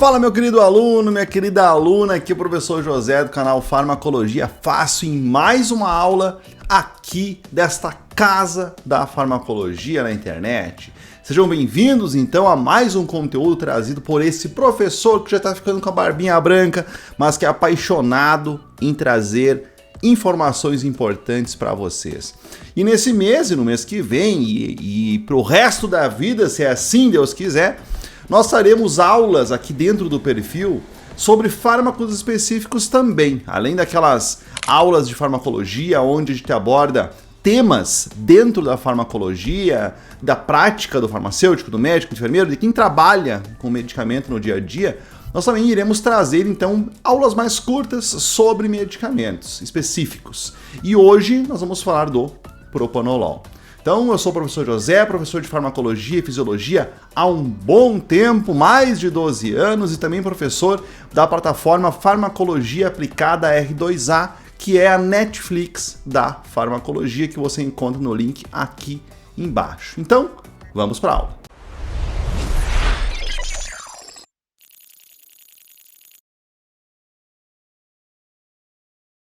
Fala, meu querido aluno, minha querida aluna, aqui é o professor José do canal Farmacologia Fácil em mais uma aula aqui desta casa da farmacologia na internet. Sejam bem-vindos então a mais um conteúdo trazido por esse professor que já está ficando com a barbinha branca, mas que é apaixonado em trazer informações importantes para vocês. E nesse mês e no mês que vem e para o resto da vida, se assim Deus quiser, nós faremos aulas aqui dentro do perfil sobre fármacos específicos também, além daquelas aulas de farmacologia onde a gente aborda temas dentro da farmacologia, da prática do farmacêutico, do médico, do enfermeiro, de quem trabalha com medicamento no dia a dia. Nós também iremos trazer então aulas mais curtas sobre medicamentos específicos. E hoje nós vamos falar do propanolol. Então, eu sou o professor José, professor de farmacologia e fisiologia há um bom tempo, mais de 12 anos, e também professor da plataforma Farmacologia Aplicada R2A, que é a Netflix da farmacologia, que você encontra no link aqui embaixo. Então, vamos para a aula.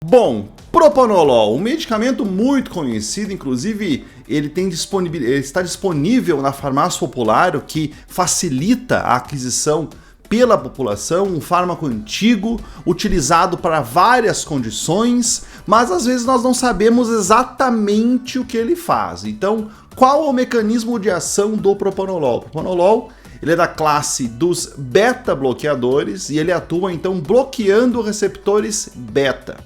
Bom, propanolol, um medicamento muito conhecido, inclusive ele está disponível na farmácia popular, o que facilita a aquisição pela população, um fármaco antigo, utilizado para várias condições, mas às vezes nós não sabemos exatamente o que ele faz. Então, qual é o mecanismo de ação do propanolol? O propanolol, ele é da classe dos beta-bloqueadores e ele atua então bloqueando receptores beta.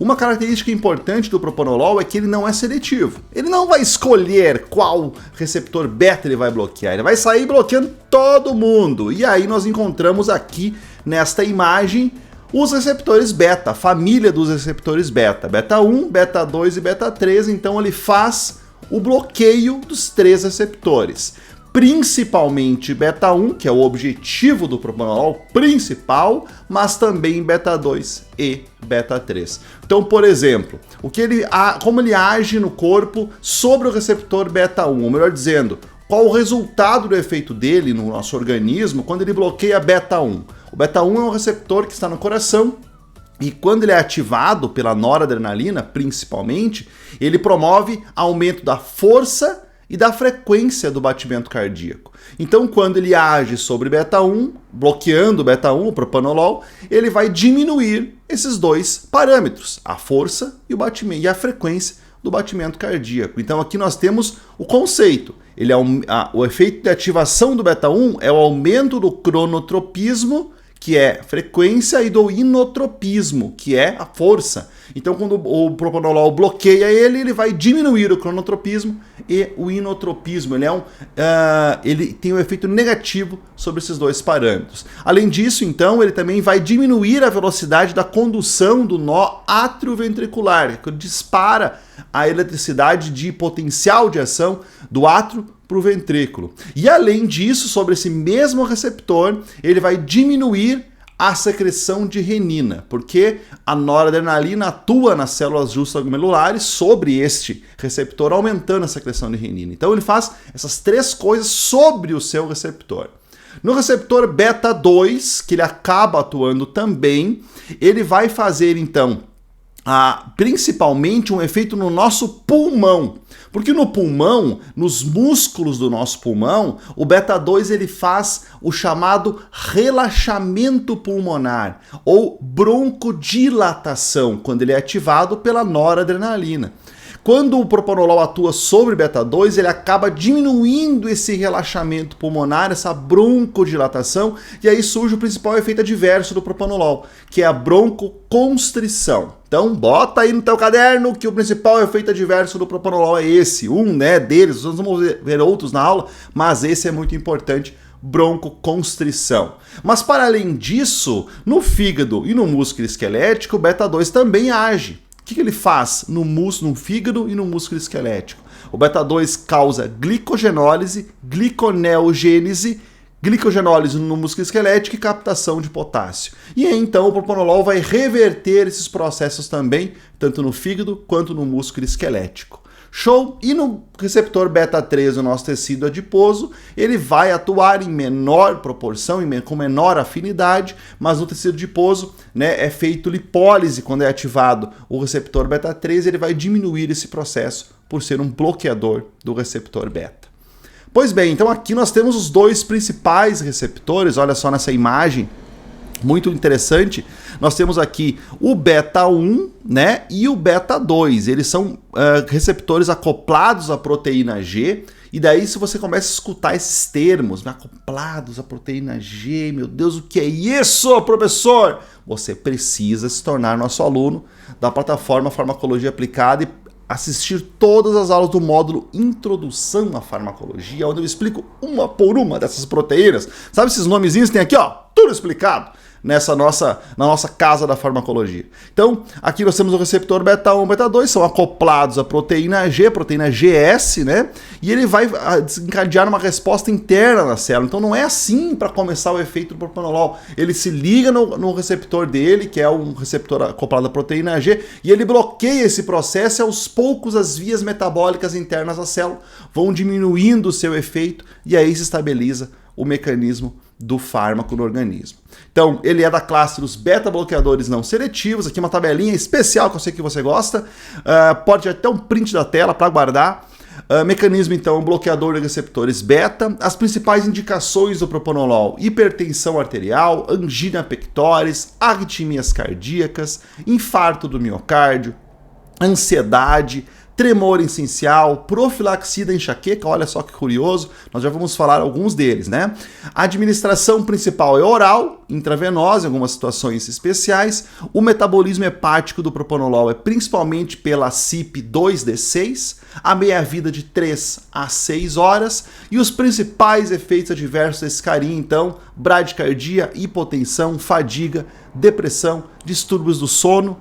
Uma característica importante do propanolol é que ele não é seletivo. Ele não vai escolher qual receptor beta ele vai bloquear, ele vai sair bloqueando todo mundo. E aí nós encontramos aqui nesta imagem os receptores beta, a família dos receptores beta, beta 1, beta 2 e beta 3, então ele faz o bloqueio dos três receptores. Principalmente beta 1, que é o objetivo do propanolol principal, mas também beta 2 e beta 3. Então, por exemplo, como ele age no corpo sobre o receptor beta 1, ou melhor dizendo, qual o resultado do efeito dele no nosso organismo quando ele bloqueia beta 1. O beta 1 é um receptor que está no coração, e quando ele é ativado pela noradrenalina, principalmente, ele promove aumento da força e da frequência do batimento cardíaco. Então, quando ele age sobre beta 1, bloqueando beta 1, o propanolol, ele vai diminuir esses dois parâmetros, a força e o batimento, e a frequência do batimento cardíaco. Então, aqui nós temos o conceito. O efeito de ativação do beta 1 é o aumento do cronotropismo, que é frequência, e do inotropismo, que é a força. Então, quando o propanolol bloqueia ele vai diminuir o cronotropismo e o inotropismo. Ele tem um efeito negativo sobre esses dois parâmetros. Além disso, então, ele também vai diminuir a velocidade da condução do nó atrioventricular, que dispara a eletricidade de potencial de ação do átrio para o ventrículo. E além disso, sobre esse mesmo receptor, ele vai diminuir a secreção de renina, porque a noradrenalina atua nas células justaglomerares sobre este receptor, aumentando a secreção de renina. Então ele faz essas três coisas sobre o seu receptor. No receptor beta 2, que ele acaba atuando também, ele vai fazer então principalmente um efeito no nosso pulmão. Porque no pulmão, nos músculos do nosso pulmão, o beta 2 ele faz o chamado relaxamento pulmonar ou broncodilatação, quando ele é ativado pela noradrenalina. Quando o propanolol atua sobre beta 2, ele acaba diminuindo esse relaxamento pulmonar, essa broncodilatação, e aí surge o principal efeito adverso do propanolol, que é a broncoconstrição. Então, bota aí no teu caderno que o principal efeito adverso do propanolol é esse, deles, nós vamos ver outros na aula, mas esse é muito importante, broncoconstrição. Mas para além disso, no fígado e no músculo esquelético, o beta 2 também age. O que ele faz no fígado e no músculo esquelético? O beta 2 causa glicogenólise, gliconeogênese, glicogenólise no músculo esquelético e captação de potássio. E aí, então o propanolol vai reverter esses processos também, tanto no fígado quanto no músculo esquelético. Show? E no receptor beta 3 do nosso tecido adiposo, ele vai atuar em menor proporção, com menor afinidade, mas no tecido adiposo, né, é feito lipólise quando é ativado o receptor beta 3, ele vai diminuir esse processo por ser um bloqueador do receptor beta. Pois bem, então aqui nós temos os dois principais receptores, olha só nessa imagem, muito interessante, nós temos aqui o beta 1, né, e o beta 2, eles são receptores acoplados à proteína G, e daí se você começa a escutar esses termos, acoplados à proteína G, meu Deus, o que é isso, professor? Você precisa se tornar nosso aluno da plataforma Farmacologia Aplicada e assistir todas as aulas do módulo Introdução à Farmacologia, onde eu explico uma por uma dessas proteínas. Sabe esses nomezinhos que tem aqui, ó? Tudo explicado na nossa casa da farmacologia. Então, aqui nós temos o receptor beta 1 e beta 2, são acoplados à proteína G, proteína GS, né? E ele vai desencadear uma resposta interna na célula. Então, não é assim para começar o efeito do propranolol. Ele se liga no receptor dele, que é um receptor acoplado à proteína G, e ele bloqueia esse processo e aos poucos as vias metabólicas internas da célula vão diminuindo o seu efeito e aí se estabiliza o mecanismo do fármaco no organismo. Então, ele é da classe dos beta-bloqueadores não seletivos. Aqui uma tabelinha especial que eu sei que você gosta. Pode até um print da tela para guardar. Mecanismo, então, bloqueador de receptores beta. As principais indicações do propranolol: hipertensão arterial, angina pectoris, arritmias cardíacas, infarto do miocárdio, ansiedade, tremor essencial, profilaxia da enxaqueca, olha só que curioso, nós já vamos falar alguns deles, né? A administração principal é oral, intravenosa, em algumas situações especiais. O metabolismo hepático do propranolol é principalmente pela CYP2D6, a meia-vida de 3 a 6 horas, e os principais efeitos adversos desse carinha, então, bradicardia, hipotensão, fadiga, depressão, distúrbios do sono,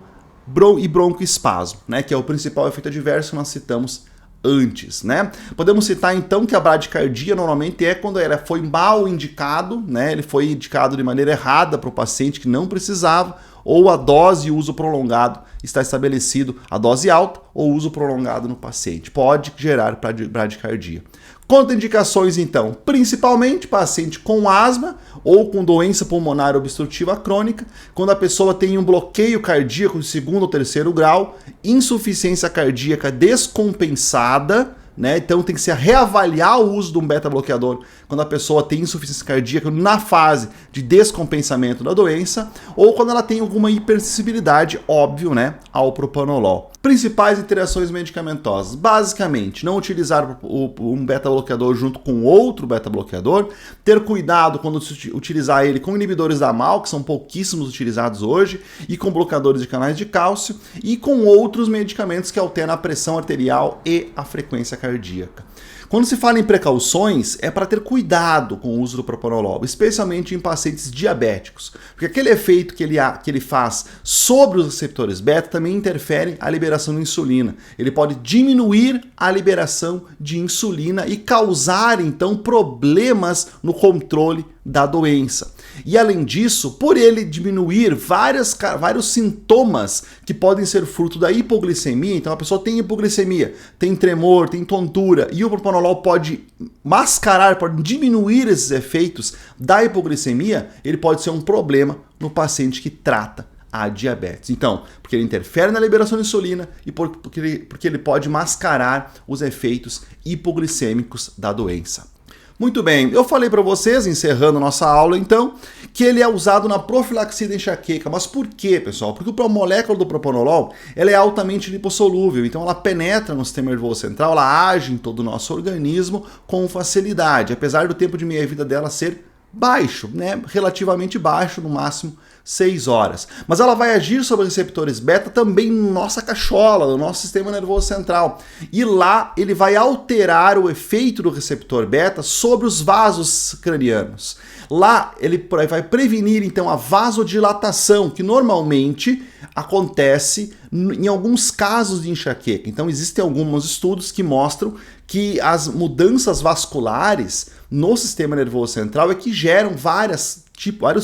e broncoespasmo, né, que é o principal efeito adverso que nós citamos antes, né? Podemos citar então que a bradicardia normalmente é quando ela foi mal indicado, né? Ele foi indicado de maneira errada para o paciente que não precisava, ou a dose e uso prolongado está estabelecido, a dose alta ou uso prolongado no paciente. Pode gerar bradicardia. Contraindicações, então, principalmente paciente com asma ou com doença pulmonar obstrutiva crônica, quando a pessoa tem um bloqueio cardíaco de 2º ou 3º grau, insuficiência cardíaca descompensada, né? Então tem que se reavaliar o uso de um beta-bloqueador quando a pessoa tem insuficiência cardíaca na fase de descompensamento da doença ou quando ela tem alguma hipersensibilidade, óbvio, né, ao propranolol. Principais interações medicamentosas: basicamente, não utilizar um beta-bloqueador junto com outro beta-bloqueador, ter cuidado quando utilizar ele com inibidores da MAO, que são pouquíssimos utilizados hoje, e com bloqueadores de canais de cálcio, e com outros medicamentos que alteram a pressão arterial e a frequência cardíaca. Quando se fala em precauções, é para ter cuidado com o uso do propranolol, especialmente em pacientes diabéticos, porque aquele efeito que ele faz sobre os receptores beta também interfere a liberação de insulina. Ele pode diminuir a liberação de insulina e causar, então, problemas no controle da doença. E além disso, por ele diminuir vários sintomas que podem ser fruto da hipoglicemia, então a pessoa tem hipoglicemia, tem tremor, tem tontura, e o propranolol pode mascarar, pode diminuir esses efeitos da hipoglicemia, ele pode ser um problema no paciente que trata a diabetes. Então, porque ele interfere na liberação de insulina e porque ele pode mascarar os efeitos hipoglicêmicos da doença. Muito bem, eu falei para vocês, encerrando nossa aula então, que ele é usado na profilaxia da enxaqueca. Mas por quê, pessoal? Porque a molécula do propranolol ela é altamente lipossolúvel, então ela penetra no sistema nervoso central, ela age em todo o nosso organismo com facilidade, apesar do tempo de meia-vida dela ser baixo, né? Relativamente baixo, no máximo 6 horas. Mas ela vai agir sobre receptores beta também na nossa cachola, no nosso sistema nervoso central. E lá ele vai alterar o efeito do receptor beta sobre os vasos cranianos. Lá ele vai prevenir então a vasodilatação, que normalmente acontece em alguns casos de enxaqueca. Então existem alguns estudos que mostram que as mudanças vasculares no sistema nervoso central é que geram vários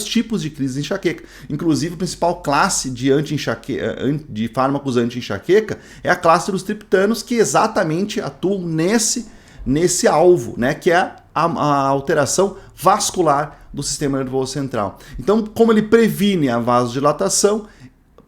tipos de crise de enxaqueca. Inclusive, a principal classe de fármacos anti-enxaqueca é a classe dos triptanos, que exatamente atuam nesse alvo, né, que é a alteração vascular do sistema nervoso central. Então, como ele previne a vasodilatação,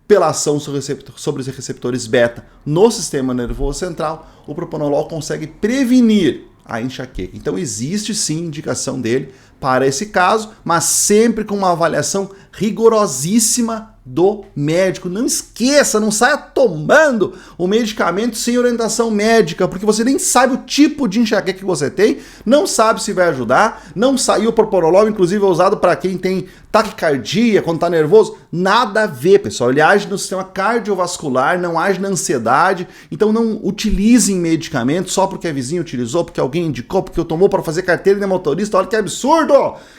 pela ação sobre os receptores beta no sistema nervoso central, o propranolol consegue prevenir a enxaqueca. Então existe sim indicação dele para esse caso, mas sempre com uma avaliação rigorosíssima do médico. Não esqueça, não saia tomando o medicamento sem orientação médica, porque você nem sabe o tipo de enxaqueca que você tem, não sabe se vai ajudar, não sabe. E o propranolol, inclusive, é usado para quem tem taquicardia, quando está nervoso. Nada a ver, pessoal. Ele age no sistema cardiovascular, não age na ansiedade. Então não utilizem medicamento só porque a vizinha utilizou, porque alguém indicou, porque eu tomou para fazer carteira de motorista. Olha que absurdo!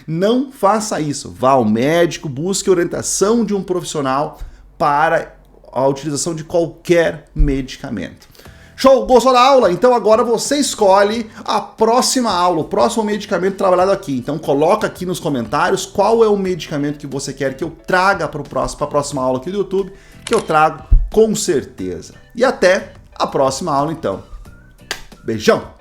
Não faça isso. Vá ao médico, busque orientação de um profissional para a utilização de qualquer medicamento. Show? Gostou da aula? Então agora você escolhe a próxima aula, o próximo medicamento trabalhado aqui. Então coloca aqui nos comentários qual é o medicamento que você quer que eu traga para a próxima aula aqui do YouTube, que eu trago com certeza. E até a próxima aula então. Beijão!